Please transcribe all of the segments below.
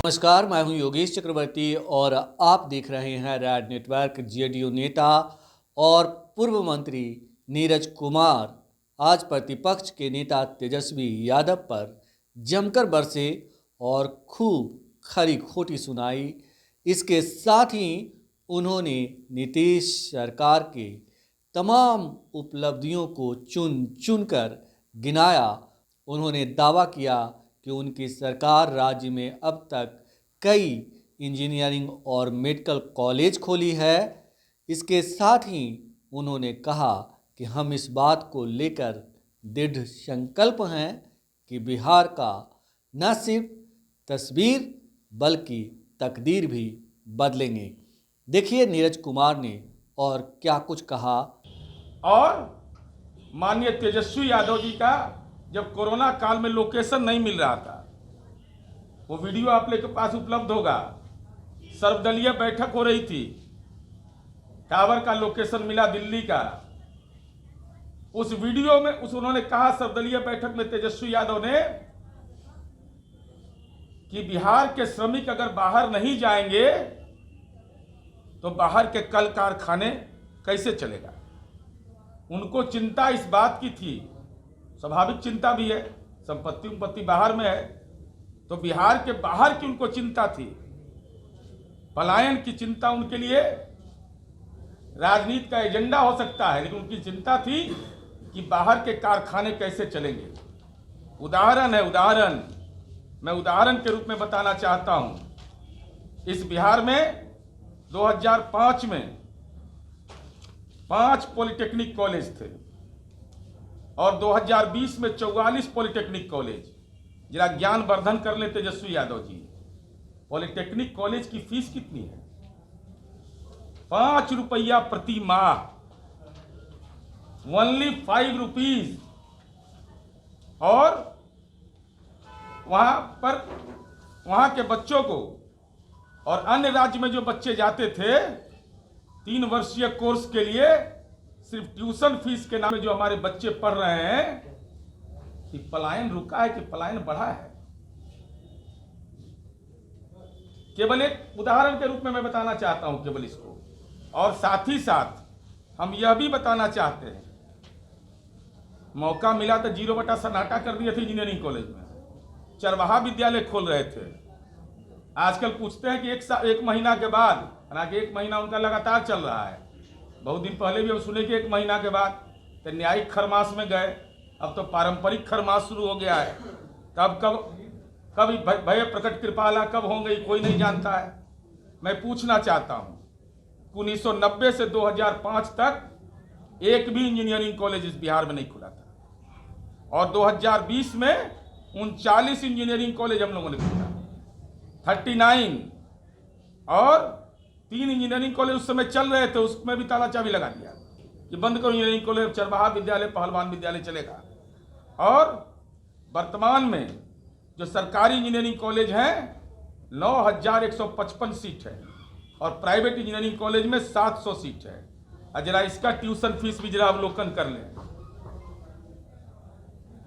नमस्कार, मैं हूं योगेश चक्रवर्ती और आप देख रहे हैं रैड नेटवर्क। जेडीयू नेता और पूर्व मंत्री नीरज कुमार आज प्रतिपक्ष के नेता तेजस्वी यादव पर जमकर बरसे और खूब खरी खोटी सुनाई। इसके साथ ही उन्होंने नीतीश सरकार के तमाम उपलब्धियों को चुन चुन कर गिनाया। उन्होंने दावा किया कि उनकी सरकार राज्य में अब तक कई इंजीनियरिंग और मेडिकल कॉलेज खोली है। इसके साथ ही उन्होंने कहा कि हम इस बात को लेकर दृढ़ संकल्प हैं कि बिहार का न सिर्फ तस्वीर बल्कि तकदीर भी बदलेंगे। देखिए नीरज कुमार ने और क्या कुछ कहा। और माननीय तेजस्वी यादव जी का जब कोरोना काल में लोकेशन नहीं मिल रहा था, वो वीडियो आप लोग के पास उपलब्ध होगा। सर्वदलीय बैठक हो रही थी, टावर का लोकेशन मिला दिल्ली का। उस वीडियो में उन्होंने कहा सर्वदलीय बैठक में तेजस्वी यादव ने कि बिहार के श्रमिक अगर बाहर नहीं जाएंगे तो बाहर के कल कारखाने कैसे चलेगा। उनको चिंता इस बात की थी, स्वाभाविक चिंता भी है, संपत्ति बाहर में है, तो बिहार के बाहर की उनको चिंता थी। पलायन की चिंता उनके लिए राजनीति का एजेंडा हो सकता है, लेकिन उनकी चिंता थी कि बाहर के कारखाने कैसे चलेंगे। उदाहरण है, मैं उदाहरण के रूप में बताना चाहता हूं। इस बिहार में 2005 में 5 पॉलिटेक्निक कॉलेज थे और 2020 में 44 पॉलिटेक्निक कॉलेज। जरा ज्ञानवर्धन कर ले तेजस्वी यादव जी, पॉलिटेक्निक कॉलेज की फीस कितनी है? 5 रुपया प्रति माह, ओनली 5 रुपीज। और वहां के बच्चों को और अन्य राज्य में जो बच्चे जाते थे 3 वर्षीय कोर्स के लिए, सिर्फ ट्यूशन फीस के नाम में जो हमारे बच्चे पढ़ रहे हैं, कि पलायन रुका है कि पलायन बढ़ा है। केवल एक उदाहरण के रूप में मैं बताना चाहता हूं केवल इसको। और साथ ही साथ हम यह भी बताना चाहते हैं, मौका मिला तो 0 सन्नाटा कर दिए थे इंजीनियरिंग कॉलेज में। चरवाहा विद्यालय खोल रहे थे। आजकल पूछते हैं कि एक महीना के बाद, हालांकि 1 महीना उनका लगातार चल रहा है। बहुत दिन पहले भी हम सुने कि 1 महीना के बाद तो न्यायिक खरमास में गए, अब तो पारंपरिक खरमास शुरू हो गया है। कब भय प्रकट कृपाला कब होंगे कोई नहीं जानता है। मैं पूछना चाहता हूं, 1990 से 2005 तक एक भी इंजीनियरिंग कॉलेज इस बिहार में नहीं खुला था, और 2020 में 39 इंजीनियरिंग कॉलेज हम लोगों ने खोला, 39। और 3 इंजीनियरिंग कॉलेज उस समय चल रहे थे, उसमें भी ताला चाबी लगा दिया कि बंद करो इंजीनियरिंग कॉलेज, चरवाहा विद्यालय, पहलवान विद्यालय चलेगा। और वर्तमान में जो सरकारी इंजीनियरिंग कॉलेज हैं 9155 सीट है, और प्राइवेट इंजीनियरिंग कॉलेज में 700 सीट है। और जरा इसका ट्यूशन फीस भी जरा अवलोकन कर लें,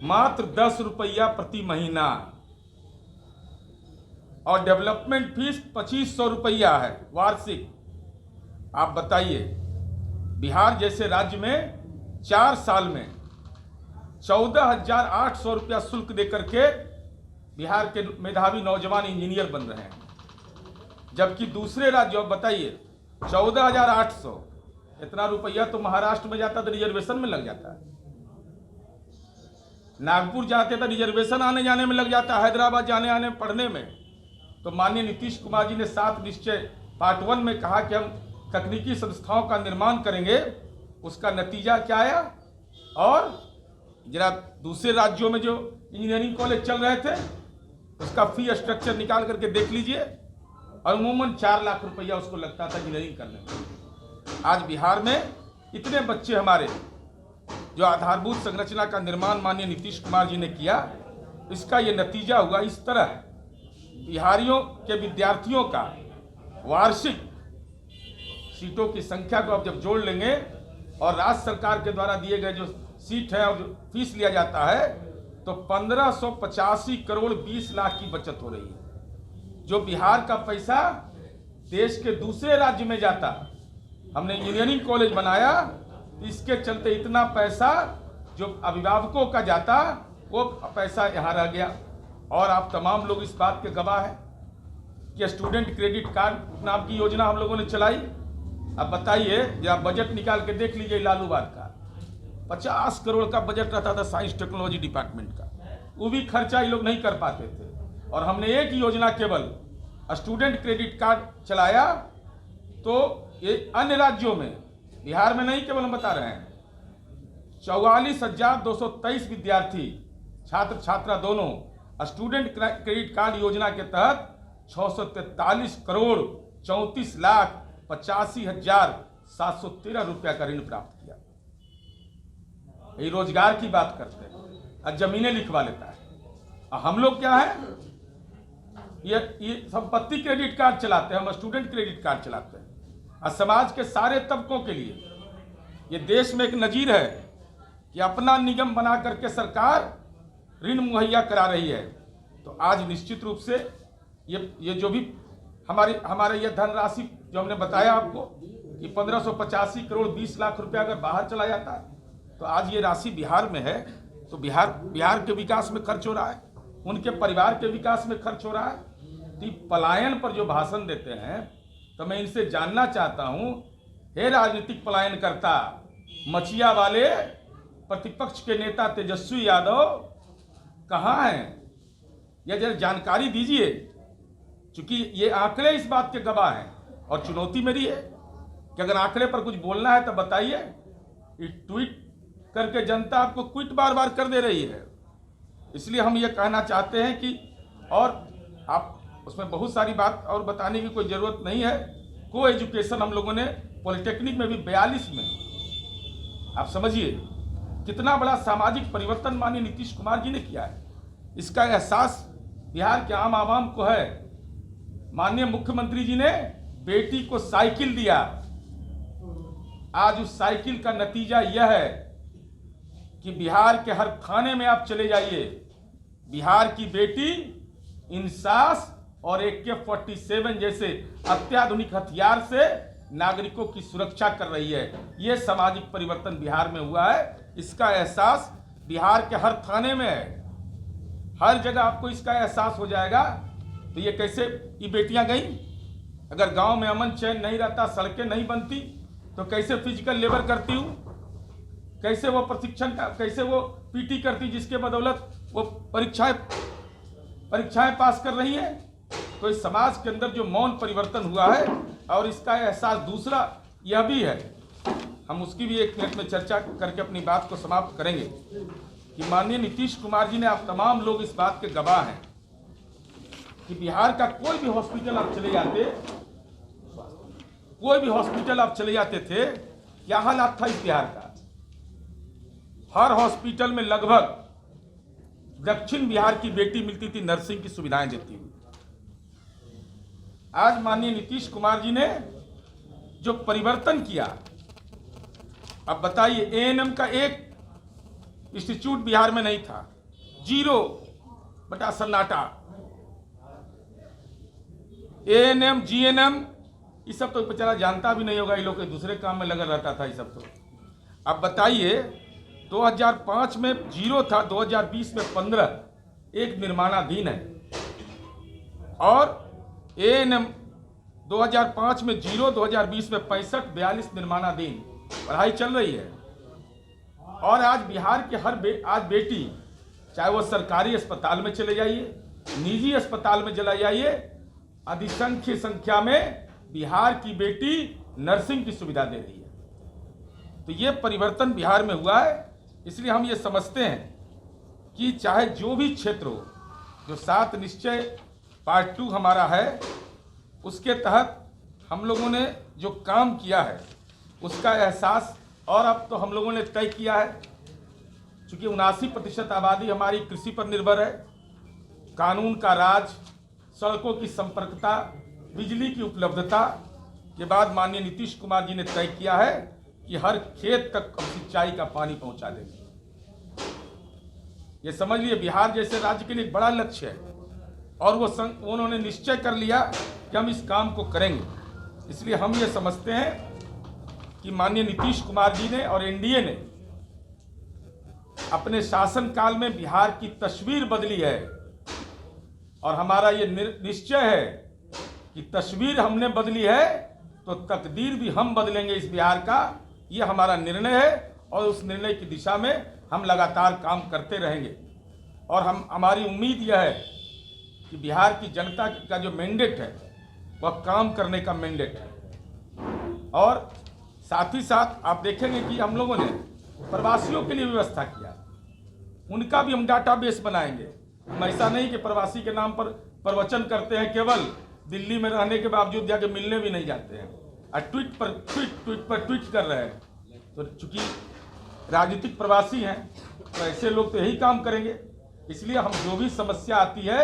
मात्र 10 रुपया प्रति महीना, और डेवलपमेंट फीस 2500 रुपया है वार्षिक। आप बताइए, बिहार जैसे राज्य में 4 साल में 14,800 रुपया शुल्क देकर के बिहार के मेधावी नौजवान इंजीनियर बन रहे हैं, जबकि दूसरे राज्यों, बताइए 14,800, इतना रुपया तो महाराष्ट्र में जाता तो रिजर्वेशन में लग जाता है, नागपुर जाते तो रिजर्वेशन आने जाने में लग जाता, हैदराबाद जाने आने पढ़ने में। तो माननीय नीतीश कुमार जी ने 7 निश्चय पार्ट 1 में कहा कि हम तकनीकी संस्थाओं का निर्माण करेंगे। उसका नतीजा क्या आया? और जरा दूसरे राज्यों में जो इंजीनियरिंग कॉलेज चल रहे थे उसका फी स्ट्रक्चर निकाल करके देख लीजिए, और अमूमन 4 लाख रुपया उसको लगता था इंजीनियरिंग करने में। आज बिहार में इतने बच्चे हमारे, जो आधारभूत संरचना का निर्माण माननीय नीतीश कुमार जी ने किया, इसका ये नतीजा हुआ। इस तरह बिहारियों के विद्यार्थियों का वार्षिक सीटों की संख्या को अब जब जोड़ लेंगे और राज्य सरकार के द्वारा दिए गए जो सीट है और जो फीस लिया जाता है, तो 1585 करोड़ 20 लाख की बचत हो रही है, जो बिहार का पैसा देश के दूसरे राज्य में जाता। हमने इंजीनियरिंग कॉलेज बनाया, इसके चलते इतना पैसा जो अभिभावकों का जाता वो पैसा यहाँ रह गया। और आप तमाम लोग इस बात के गवाह हैं कि स्टूडेंट क्रेडिट कार्ड नाम की योजना हम लोगों ने चलाई। अब बताइए, जब आप बजट निकाल के देख लीजिए, लालूबाद का 50 करोड़ का बजट रहता था साइंस टेक्नोलॉजी डिपार्टमेंट का, वो भी खर्चा ये लोग नहीं कर पाते थे। और हमने एक योजना केवल स्टूडेंट क्रेडिट कार्ड चलाया, तो ये अन्य राज्यों में, बिहार में नहीं केवल हम बता रहे हैं, 44,223 विद्यार्थी छात्र छात्रा दोनों स्टूडेंट क्रेडिट कार्ड योजना के तहत 643 करोड़ 34,85,713 रुपया का ऋण प्राप्त किया। ये रोजगार की बात करते हैं और जमीनें लिखवा लेता है। और हम लोग क्या है, ये संपत्ति क्रेडिट कार्ड चलाते हैं, हम स्टूडेंट क्रेडिट कार्ड चलाते हैं। और समाज के सारे तबकों के लिए ये देश में एक नजीर है कि अपना निगम बना करके सरकार ऋण मुहैया करा रही है। तो आज निश्चित रूप से ये जो भी हमारे ये धनराशि जो हमने बताया आपको कि 1585 करोड़ 20 लाख रुपया अगर बाहर चला जाता है, तो आज ये राशि बिहार में है, तो बिहार के विकास में खर्च हो रहा है, उनके परिवार के विकास में खर्च हो रहा है। तो पलायन पर जो भाषण देते हैं, तो मैं इनसे जानना चाहता हूं, हे राजनीतिक पलायनकर्ता, मचिया वाले प्रतिपक्ष के नेता तेजस्वी यादव कहाँ हैं? यह जरा जानकारी दीजिए, क्योंकि ये आंकड़े इस बात के गवाह हैं। और चुनौती मेरी है कि अगर आंकड़े पर कुछ बोलना है तो बताइए। ट्वीट करके जनता आपको क्विट बार बार कर दे रही है। इसलिए हम ये कहना चाहते हैं कि, और आप उसमें बहुत सारी बात और बताने की कोई ज़रूरत नहीं है। को एजुकेशन हम लोगों ने पॉलिटेक्निक में भी 42 में, आप समझिए कितना बड़ा सामाजिक परिवर्तन माननीय नीतीश कुमार जी ने किया है। इसका एहसास बिहार के आम आवाम को है। माननीय मुख्यमंत्री जी ने बेटी को साइकिल दिया। आज उस साइकिल का नतीजा यह है कि बिहार के हर थाने में आप चले जाइए, बिहार की बेटी इंसास और AK-47 जैसे अत्याधुनिक हथियार से नागरिकों की सुरक्षा कर रही है। यह सामाजिक परिवर्तन बिहार में हुआ है। इसका एहसास बिहार के हर थाने में है। हर जगह आपको इसका एहसास हो जाएगा। तो ये कैसे ये बेटियां गई? अगर गांव में अमन चैन नहीं रहता, सड़कें नहीं बनती, तो कैसे फिजिकल लेबर करती हूँ, कैसे वो प्रशिक्षण का, कैसे वो PT करती, जिसके बदौलत वो परीक्षाएं पास कर रही हैं। तो इस समाज के अंदर जो मौन परिवर्तन हुआ है, और इसका एहसास दूसरा यह भी है, हम उसकी भी 1 मिनट में चर्चा करके अपनी बात को समाप्त करेंगे, कि माननीय नीतीश कुमार जी ने, आप तमाम लोग इस बात के गवाह हैं कि बिहार का कोई भी हॉस्पिटल आप चले जाते थे, क्या हालात था इस बिहार का। हर हॉस्पिटल में लगभग दक्षिण बिहार की बेटी मिलती थी, नर्सिंग की सुविधाएं देती हुई। आज माननीय नीतीश कुमार जी ने जो परिवर्तन किया, अब बताइए, ANM का एक इंस्टीट्यूट बिहार में नहीं था, 0 बटा सन्नाटा। ANM, GNM ये सब तो बेचारा जानता भी नहीं होगा, ये लोग दूसरे काम में लगा रहता था ये सब। तो अब बताइए, 2005 में 0 था, 2020 में 15, एक निर्माणाधीन है। और ANM 2005 में 0, 2020 में 65, 42 निर्माणाधीन, पढ़ाई चल रही है। और आज बिहार के हर आज बेटी, चाहे वो सरकारी अस्पताल में चले जाइए, निजी अस्पताल में चला जाइए, अधिसंख्य संख्या में बिहार की बेटी नर्सिंग की सुविधा दे रही है। तो ये परिवर्तन बिहार में हुआ है। इसलिए हम ये समझते हैं कि चाहे जो भी क्षेत्र हो, जो 7 निश्चय पार्ट 2 हमारा है, उसके तहत हम लोगों ने जो काम किया है उसका एहसास, और अब तो हम लोगों ने तय किया है, चूँकि 79% आबादी हमारी कृषि पर निर्भर है, कानून का राज, सड़कों की संपर्कता, बिजली की उपलब्धता के बाद माननीय नीतीश कुमार जी ने तय किया है कि हर खेत तक हम सिंचाई का पानी पहुंचा देंगे। ये समझ लिए, बिहार जैसे राज्य के लिए एक बड़ा लक्ष्य है। और उन्होंने निश्चय कर लिया कि हम इस काम को करेंगे। इसलिए हम ये समझते हैं कि माननीय नीतीश कुमार जी ने और एनडीए ने अपने शासनकाल में बिहार की तस्वीर बदली है, और हमारा ये निश्चय है कि तस्वीर हमने बदली है तो तकदीर भी हम बदलेंगे इस बिहार का। ये हमारा निर्णय है और उस निर्णय की दिशा में हम लगातार काम करते रहेंगे। और हमारी उम्मीद यह है कि बिहार की जनता का जो मैंडेट है वह काम करने का मैंडेट है। और साथ ही साथ आप देखेंगे कि हम लोगों ने प्रवासियों के लिए व्यवस्था किया, उनका भी हम डाटाबेस बनाएंगे। हम ऐसा नहीं कि प्रवासी के नाम पर प्रवचन करते हैं, केवल दिल्ली में रहने के बावजूद जाके मिलने भी नहीं जाते हैं और ट्वीट पर ट्वीट कर रहे हैं। तो चूंकि राजनीतिक प्रवासी हैं तो ऐसे लोग तो यही काम करेंगे। इसलिए हम जो भी समस्या आती है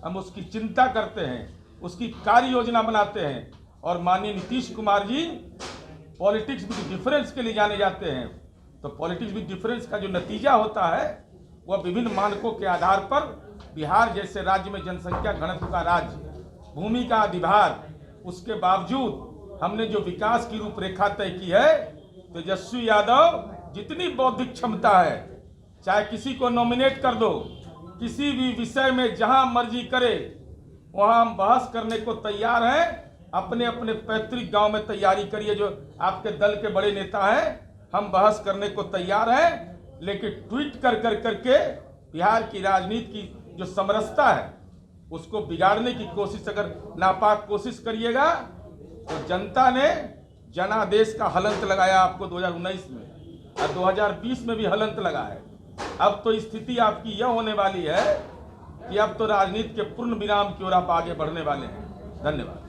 हम उसकी चिंता करते हैं, उसकी कार्य योजना बनाते हैं। और माननीय Nitish Kumar ji politics with difference के लिए जाने जाते हैं। तो पॉलिटिक्स विद डिफरेंस का जो नतीजा होता है वह विभिन्न मानकों के आधार पर बिहार जैसे राज्य में जनसंख्या घनत्व का राज्य, भूमि का अधिभार, उसके बावजूद हमने जो विकास की रूपरेखा तय की है, तेजस्वी यादव जितनी बौद्धिक क्षमता है, चाहे किसी को नॉमिनेट कर दो, किसी भी विषय में जहां मर्जी करे वहां हम बहस करने को तैयार हैं। अपने अपने पैतृक गांव में तैयारी करिए, जो आपके दल के बड़े नेता हैं, हम बहस करने को तैयार हैं। लेकिन ट्वीट कर करके बिहार की राजनीति की जो समरसता है उसको बिगाड़ने की कोशिश, अगर नापाक कोशिश करिएगा तो जनता ने जनादेश का हलंत लगाया आपको 2019 में और 2020 में भी हलंत लगा है। अब तो स्थिति आपकी यह होने वाली है कि अब तो राजनीति के पूर्ण विराम की ओर आप आगे बढ़ने वाले हैं। धन्यवाद।